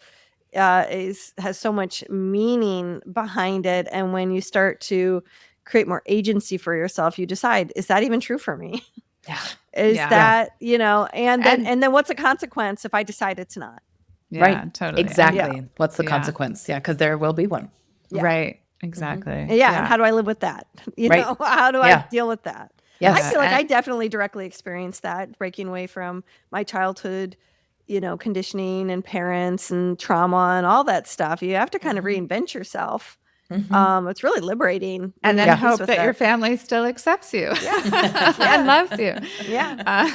has so much meaning behind it. And when you start to create more agency for yourself, you decide, is that even true for me? That, and then what's the consequence if I decide it's not? Yeah, right. Totally. Exactly. What's the consequence? Yeah. Because there will be one. Yeah. Right. Exactly. And how do I live with that? How do I deal with that? Yes. I feel like I definitely directly experienced that, breaking away from my childhood, conditioning and parents and trauma and all that stuff. You have to kind of reinvent yourself. It's really liberating. And then hope that your family still accepts you and loves you. Yeah.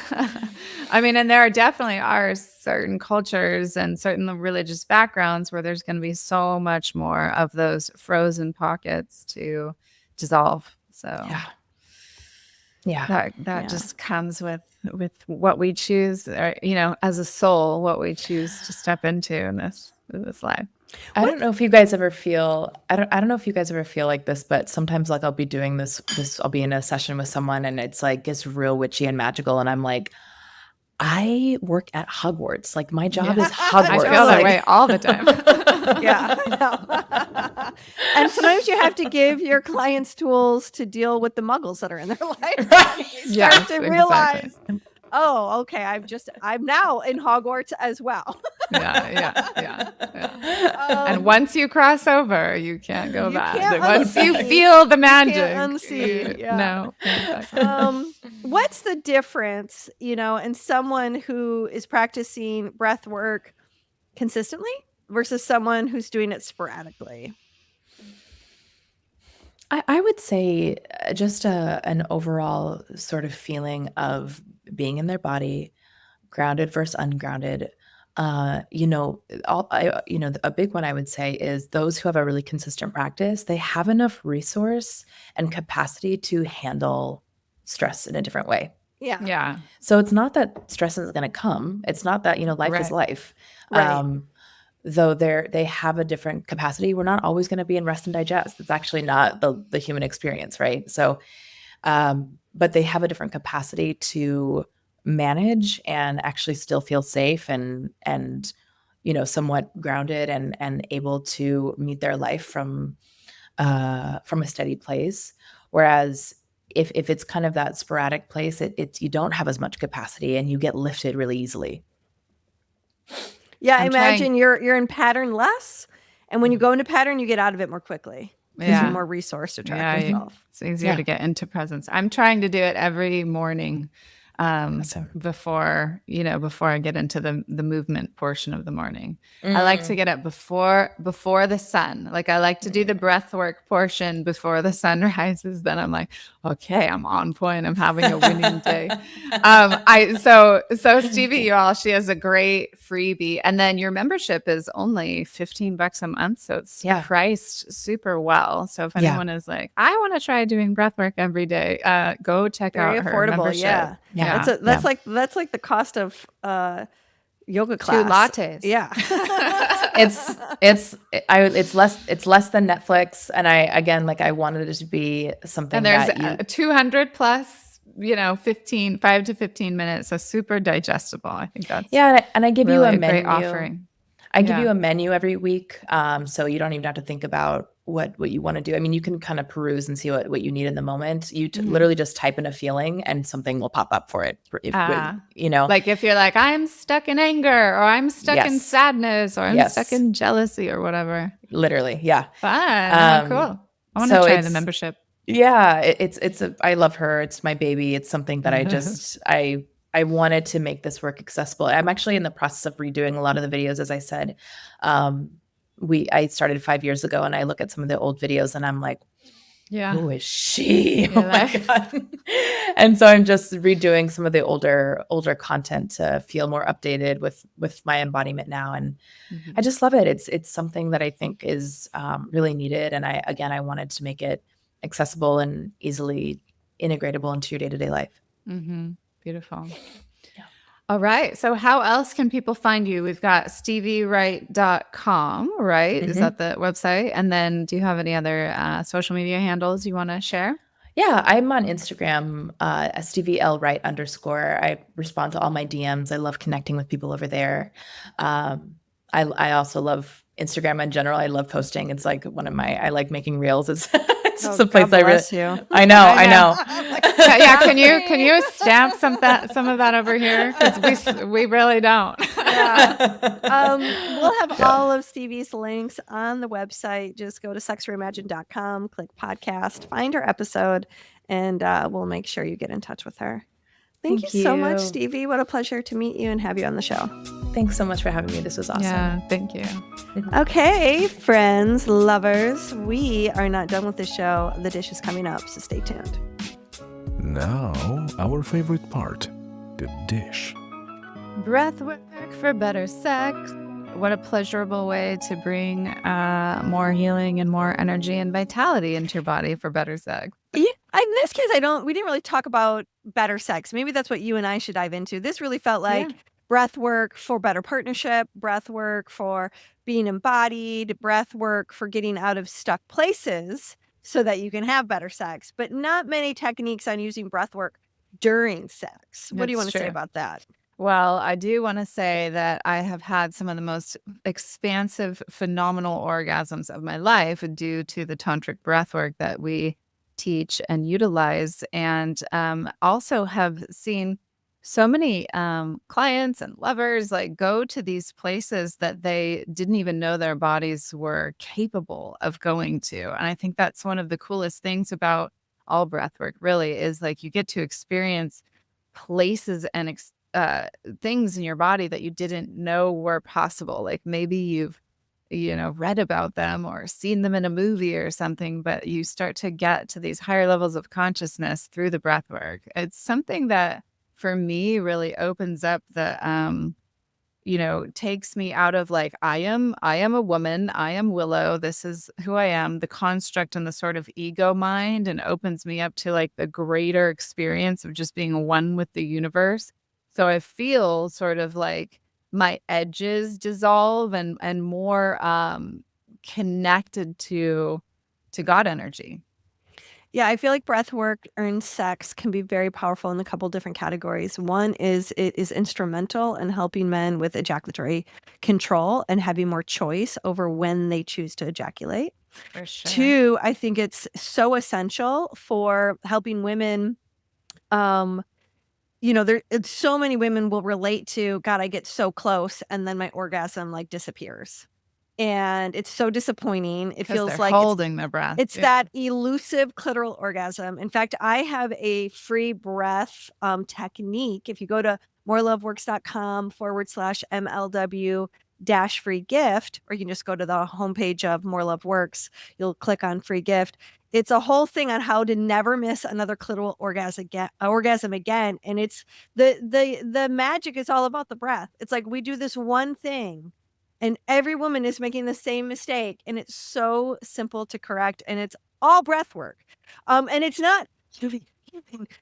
And there definitely are certain cultures and certain religious backgrounds where there's going to be so much more of those frozen pockets to dissolve. So that just comes with what we choose, or, as a soul, what we choose to step into in this life. I don't know if you guys ever feel, I don't know if you guys ever feel like this, but sometimes like I'll be doing this, I'll be in a session with someone and it's like, it's real witchy and magical. And I'm like, I work at Hogwarts. Like my job is Hogwarts. I feel that way all the time. And sometimes you have to give your clients tools to deal with the muggles that are in their life. Start to realize, oh, okay, I'm now in Hogwarts as well. And once you cross over, you can't go back. Once you feel the magic, you can't unsee. No. What's the difference, in someone who is practicing breath work consistently versus someone who's doing it sporadically? I would say just an overall sort of feeling of being in their body, grounded versus ungrounded, A big one I would say is those who have a really consistent practice, they have enough resource and capacity to handle stress in a different way. Yeah. Yeah. So it's not that stress isn't going to come. It's not that, life is Right. life. Right. Though they have a different capacity. We're not always going to be in rest and digest. It's actually not the human experience, right? So, but they have a different capacity to manage and actually still feel safe and somewhat grounded and able to meet their life from a steady place. Whereas if it's kind of that sporadic place, it's you don't have as much capacity and you get lifted really easily. Yeah, I I'm imagine trying- you're in pattern less, and when you go into pattern, you get out of it more quickly. Gives Yeah. you more resource to track Yeah, yourself. it's easier to get into presence. I'm trying to do it every morning before I get into the movement portion of the morning. I like to get up before the sun. Like I like to do the breath work portion before the sun rises. Then I'm like, okay, I'm on point. I'm having a winning day. So Stevie, she has a great freebie, and then your membership is only $15 a month, so it's priced super well. So if anyone is like, I want to try doing breath work every day, go check Very out her affordable. membership. Yeah. That's like the cost of yoga class. 2 lattes. Yeah. It's less than Netflix. And I wanted it to be something And there's that 200 plus, 5 to 15 minutes. So super digestible. I think that's and I give really you a menu. great offering. I give you a menu every week. So you don't even have to think about what you want to do. I mean, you can kind of peruse and see what you need in the moment. You literally just type in a feeling and something will pop up for it. Like if you're like, I'm stuck in anger, or I'm stuck in sadness, or I'm stuck in jealousy, or whatever. Literally. Yeah. Fun. Cool. I want to try the membership. Yeah. I love her. It's my baby. It's something that I wanted to make this work accessible. I'm actually in the process of redoing a lot of the videos, as I said. I started 5 years ago, and I look at some of the old videos and I'm like, who is she? Oh my God. And so I'm just redoing some of the older content to feel more updated with my embodiment now. And I just love it. It's something that I think is really needed. And I wanted to make it accessible and easily integratable into your day-to-day life. Mm-hmm. Beautiful. All right. So how else can people find you? We've got steviewright.com, right? Is that the website? And then do you have any other social media handles you want to share? Yeah, I'm on Instagram, Stevie L Wright _. I respond to all my DMs. I love connecting with people over there. I also love Instagram in general. I love posting. It's like I like making reels. It's just a place I know. Yeah, can you stamp some of that over here? Because we really don't. We'll have all of Stevie's links on the website. Just go to sexreimagined.com, click podcast, find her episode, and we'll make sure you get in touch with her. Thank you so much, Stevie. What a pleasure to meet you and have you on the show. Thanks so much for having me. This was awesome. Yeah, thank you. Okay, friends, lovers, we are not done with the show. The dish is coming up, so stay tuned. Now, our favorite part, the dish. Breath work for better sex. What a pleasurable way to bring more healing and more energy and vitality into your body for better sex. Yeah, in this case, we didn't really talk about better sex. Maybe that's what you and I should dive into. This really felt like breath work for better partnership, breath work for being embodied, breath work for getting out of stuck places so that you can have better sex, but not many techniques on using breath work during sex. What do you want to say about that? Well, I do want to say that I have had some of the most expansive, phenomenal orgasms of my life due to the tantric breathwork that we teach and utilize, and also have seen so many clients and lovers go to these places that they didn't even know their bodies were capable of going to. And I think that's one of the coolest things about all breathwork, really, is you get to experience places and things in your body that you didn't know were possible. Maybe you've read about them or seen them in a movie or something, but you start to get to these higher levels of consciousness through the breath work. It's something that for me really opens up the takes me out of like, I am a woman, I am Willow, this is who I am, the construct and the sort of ego mind, and opens me up to like the greater experience of just being one with the universe. So I feel sort of like my edges dissolve and more connected to God energy. Yeah, I feel like breath work and sex can be very powerful in a couple different categories. One is it is instrumental in helping men with ejaculatory control and having more choice over when they choose to ejaculate. For sure. Two, I think it's so essential for helping women. So many women will relate to, God, I get so close and then my orgasm like disappears. And it's so disappointing. It 'Cause feels they're like holding their breath. it's Yeah. that elusive clitoral orgasm. In fact, I have a free breath technique. If you go to moreloveworks.com/MLW-free gift, or you can just go to the homepage of More Love Works, you'll click on free gift. It's a whole thing on how to never miss another clitoral orgasm again. And it's the magic is all about the breath. It's like we do this one thing and every woman is making the same mistake, and it's so simple to correct, and it's all breath work. And it's not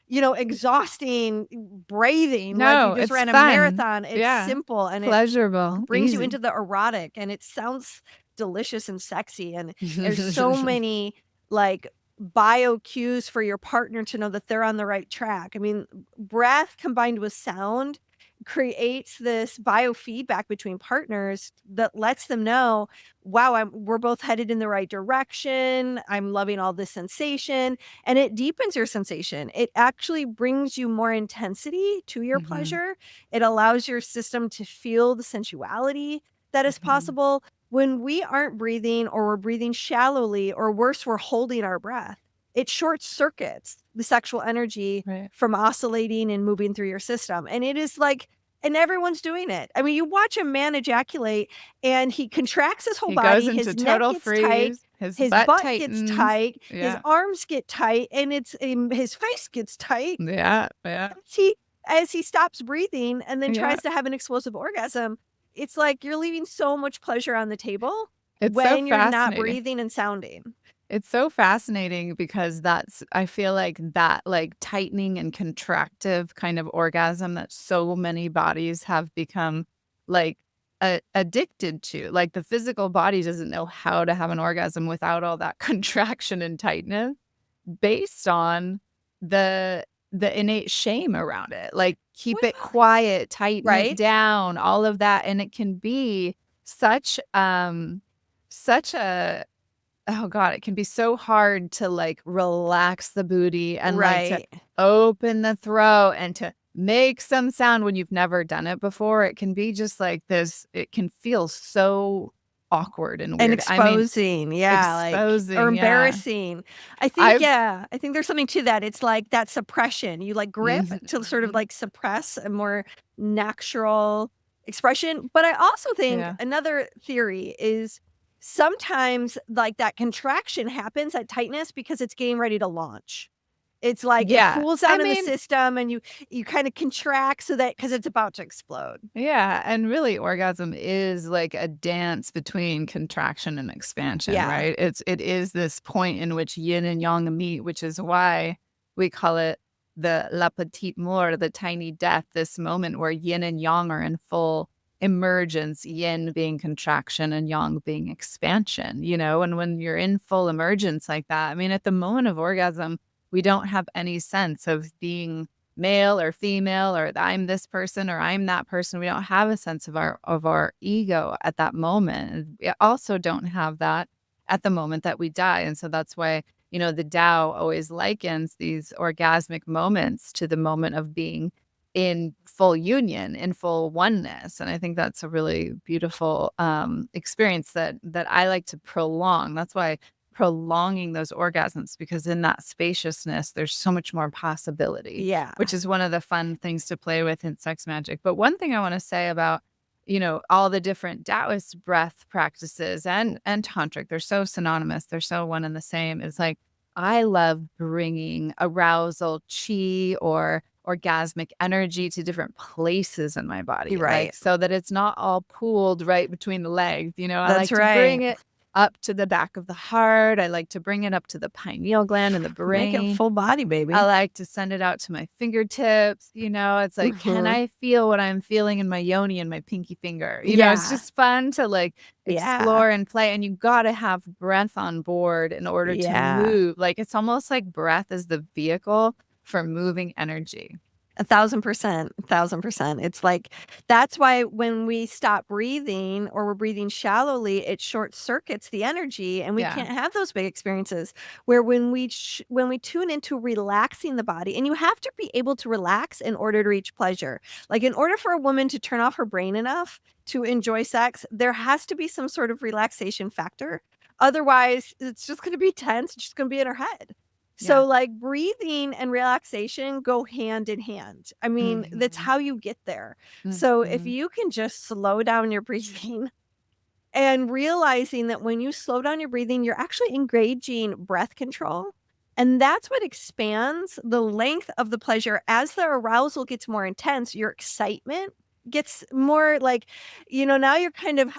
exhausting breathing like you No, just it's ran a fun. marathon. It's Yeah. simple and it Pleasurable. brings you Easy. into the erotic, and it sounds delicious and sexy. And there's so many like bio cues for your partner to know that they're on the right track. I mean, breath combined with sound creates this biofeedback between partners that lets them know, wow, we're both headed in the right direction. I'm loving all this sensation, and it deepens your sensation. It actually brings you more intensity to your Mhm. pleasure. It allows your system to feel the sensuality that is Mhm. possible when we aren't breathing, or we're breathing shallowly, or worse, we're holding our breath. It short circuits the sexual energy Right. from oscillating and moving through your system. And it is like, and everyone's doing it. I mean, you watch a man ejaculate and he contracts his whole He body, goes into his neck total gets tight, freeze. His his butt butt gets tightens. tight, his Yeah. arms get tight, and his face gets tight. Yeah. Yeah. As he stops breathing and then Yeah. tries to have an explosive orgasm, it's like you're leaving so much pleasure on the table It's so when you're not fascinating. breathing and sounding. It's so fascinating because I feel like that like tightening and contractive kind of orgasm that so many bodies have become like addicted to. Like the physical body doesn't know how to have an orgasm without all that contraction and tightness, based on the innate shame around it. Like keep it Well, quiet, tighten it right? down, all of that. And it can be such such a oh god, it can be so hard to like relax the booty and like to Right. open the throat and to make some sound when you've never done it before. It can be just like this, it can feel so awkward and And weird. I mean, exposing, yeah, like, or exposing, yeah. embarrassing. I think, I've yeah, I think there's something to that. It's like that suppression. You like grip to sort of Mhm. like suppress a more natural expression. But I also think Yeah. another theory is sometimes like that contraction happens, that tightness, because it's getting ready to launch. It's like it Yeah. cools I down in the mean, system and you kind of contract so that because it's about to explode. yeah, and really orgasm is like a dance between contraction and expansion, Yeah. right? It is this point in which yin and yang meet, which is why we call it the la petite mort, the tiny death, this moment where yin and yang are in full emergence, yin being contraction and yang being expansion, and when you're in full emergence like that, I mean, at the moment of orgasm, we don't have any sense of being male or female, or I'm this person or I'm that person. We don't have a sense of our ego at that moment. And we also don't have that at the moment that we die. And so that's why, the Tao always likens these orgasmic moments to the moment of being in full union, in full oneness. And I think that's a really beautiful experience that I like to prolong. That's why prolonging those orgasms, because in that spaciousness, there's so much more possibility, Yeah. which is one of the fun things to play with in sex magic. But one thing I want to say about, all the different Taoist breath practices and tantric, they're so synonymous. They're so one and the same. It's like, I love bringing arousal, chi, or orgasmic energy to different places in my body. You're right. Like, so that it's not all pooled right between the legs. You know, I That's like to bring right. it up to the back of the heart. I like to bring it up to the pineal gland and the Make it brain. full body, baby. I like to send it out to my fingertips. You know, it's like, can I feel what I'm feeling in my yoni and my pinky finger? You know, it's Yeah. just fun to like Yeah. explore and play. And you got to have breath on board in order to Yeah. move. Like, it's almost like breath is the vehicle for moving energy. 1,000%, 1,000%. It's like, that's why when we stop breathing or we're breathing shallowly, it short circuits the energy, and we Yeah. can't have those big experiences. Where when we tune into relaxing the body, and you have to be able to relax in order to reach pleasure. Like, in order for a woman to turn off her brain enough to enjoy sex, there has to be some sort of relaxation factor. Otherwise, it's just going to be tense. It's just going to be in her head. So, Yeah. like, breathing and relaxation go hand in hand. I mean, that's Mhm. how you get there. So if Mhm. you can just slow down your breathing and realizing that when you slow down your breathing, you're actually engaging breath control. And that's what expands the length of the pleasure. As the arousal gets more intense, your excitement gets more like, now you're kind of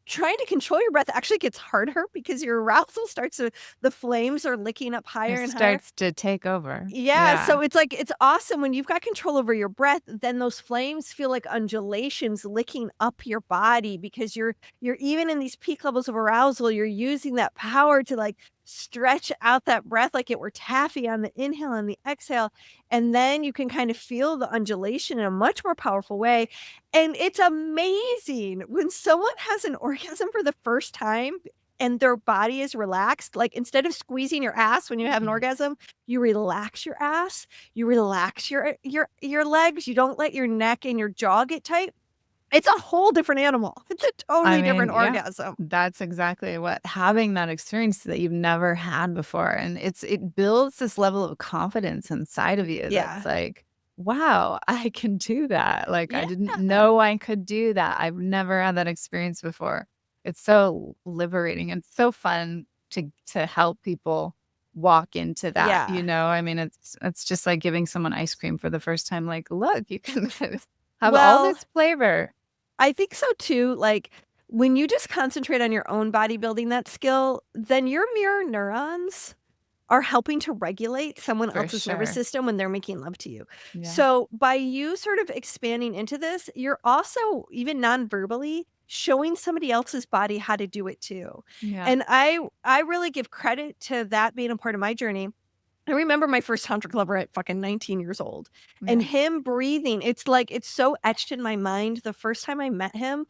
trying to control your breath actually gets harder because your arousal starts to, the flames are licking up higher It and higher. starts to take over. Yeah, so it's like, it's awesome when you've got control over your breath, then those flames feel like undulations licking up your body because you're even in these peak levels of arousal, you're using that power to like stretch out that breath like it were taffy on the inhale and the exhale, and then you can kind of feel the undulation in a much more powerful way. And it's amazing when someone has an orgasm for the first time and their body is relaxed. Like, instead of squeezing your ass when you have an orgasm, you relax your ass, you relax your legs, you don't let your neck and your jaw get tight. It's a whole different animal. It's a totally different yeah, orgasm. that's exactly what having that experience that you've never had before. And it builds this level of confidence inside of you Yeah. that's like, wow, I can do that. Like, I didn't Yeah. know I could do that. I've never had that experience before. It's so liberating and so fun to help people walk into that. Yeah. You know, I mean, it's just like giving someone ice cream for the first time. Like, look, you can have all Well, this flavor. I think so too. Like, when you just concentrate on your own body building that skill, then your mirror neurons are helping to regulate someone For else's nervous sure. system when they're making love to you. Yeah. So by you sort of expanding into this, you're also, even non-verbally, showing somebody else's body how to do it too. Yeah. And I really give credit to that being a part of my journey. I remember my first tantric lover at fucking 19 years old, and Yeah. him breathing. It's like, it's so etched in my mind. The first time I met him,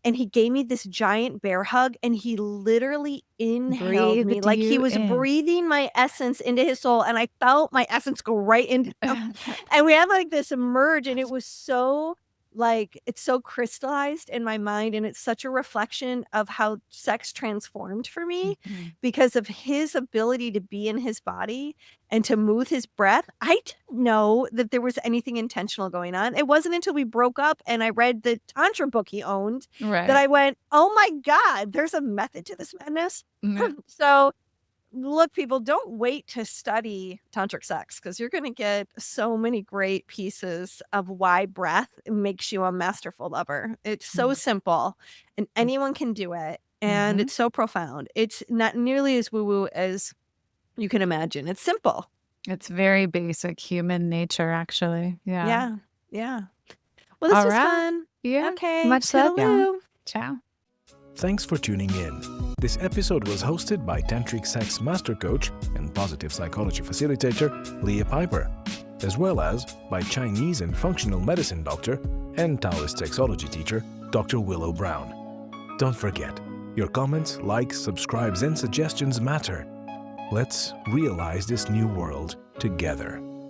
and he gave me this giant bear hug, and he literally inhaled me Breathed like he you was in. breathing my essence into his soul, and I felt my essence go right into him. And we had like this merge, and it was so, like, it's so crystallized in my mind, and it's such a reflection of how sex transformed for me Mhm. because of his ability to be in his body and to move his breath. I didn't know that there was anything intentional going on. It wasn't until we broke up and I read the Tantra book he owned that Right. I went, oh my God, there's a method to this madness. Mhm. So look, people, don't wait to study tantric sex because you're going to get so many great pieces of why breath makes you a masterful lover. It's so Mhm. simple and anyone can do it. And Mhm. it's so profound. It's not nearly as woo-woo as you can imagine. It's simple. It's very basic human nature, actually. Yeah. Yeah. Yeah. Well, this All was right. fun. Yeah. Okay. Much love, y'all. Toodaloo. Ciao. Thanks for tuning in. This episode was hosted by Tantric Sex Master Coach and Positive Psychology Facilitator Leah Piper, as well as by Chinese and Functional Medicine Doctor and Taoist Sexology Teacher Dr. Willow Brown. Don't forget, your comments, likes, subscribes, and suggestions matter. Let's realize this new world together.